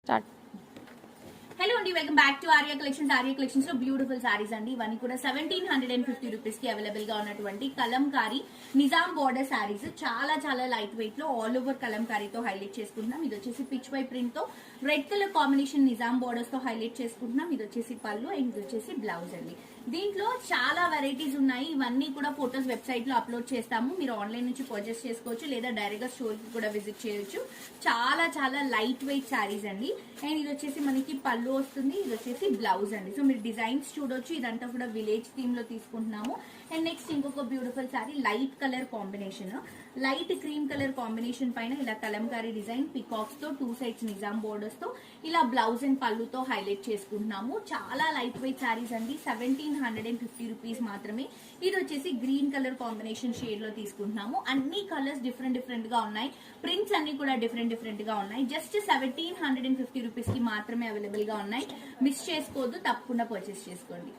Start. Hello అండి, welcome back to Arya collections. Arya collections లో beautiful saris అండి. ఇవన్నీ కూడా 1750 రూపీస్ కి అవైలబుల్ గా ఉన్నటువంటి కలంకారీ నిజాం బోర్డర్ సారీస్. చాలా చాలా లైట్ వెయిట్ లో ఆల్ ఓవర్ కలంకారీతో హైలైట్ చేసుకుంటున్నాం. ఇది వచ్చేసి పిచ్ వై ప్రింట్ తో red colour combination Nizam borders తో హైలైట్ చేసుకుంటున్నాం. ఇది వచ్చేసి పళ్ళు అండ్ ఇది వచ్చేసి బ్లౌజ్ అండి. దీంట్లో చాలా వెరైటీస్ ఉన్నాయి. ఇవన్నీ కూడా ఫోటోస్ వెబ్సైట్ లో అప్లోడ్ చేస్తాము. మీరు ఆన్లైన్ నుంచి పర్చేస్ చేసుకోవచ్చు లేదా డైరెక్ట్ గా స్టోర్ కి కూడా విజిట్ చేయొచ్చు. చాలా చాలా లైట్ వెయిట్ సారీస్ అండి. అండ్ ఇది వచ్చేసి మనకి పళ్ళు వస్తుంది, ఇది వచ్చేసి బ్లౌజ్ అండి. సో మీరు డిజైన్స్ చూడొచ్చు. ఇదంతా కూడా విలేజ్ థీమ్ లో తీసుకుంటున్నాము. అండ్ నెక్స్ట్ ఇంకొక beautiful sorry light colour combination, light cream colour combination పైన ఇలా కలంకారీ డిజైన్ పికాక్స్ తో టూ సైడ్స్ నిజాం బోర్డర్స్ తో ఇలా బ్లౌజ్ అండ్ పళ్ళుతో హైలైట్ చేసుకుంటున్నాము. చాలా లైట్ వెయిట్ సారీస్ అండి. 1750 రూపీస్ మాత్రమే. ఇది వచ్చేసి గ్రీన్ కలర్ కాంబినేషన్ షేడ్ లో తీసుకుంటున్నాము. అన్ని కలర్స్ డిఫరెంట్ డిఫరెంట్ గా ఉన్నాయి. ప్రింట్స్ అన్ని కూడా డిఫరెంట్ డిఫరెంట్ గా ఉన్నాయి. జస్ట్ 1750 రూపీస్ కి మాత్రమే అవైలబుల్ గా ఉన్నాయి. మిస్ చేసుకోవద్దు, తప్పకుండా పర్చేస్ చేసుకోండి.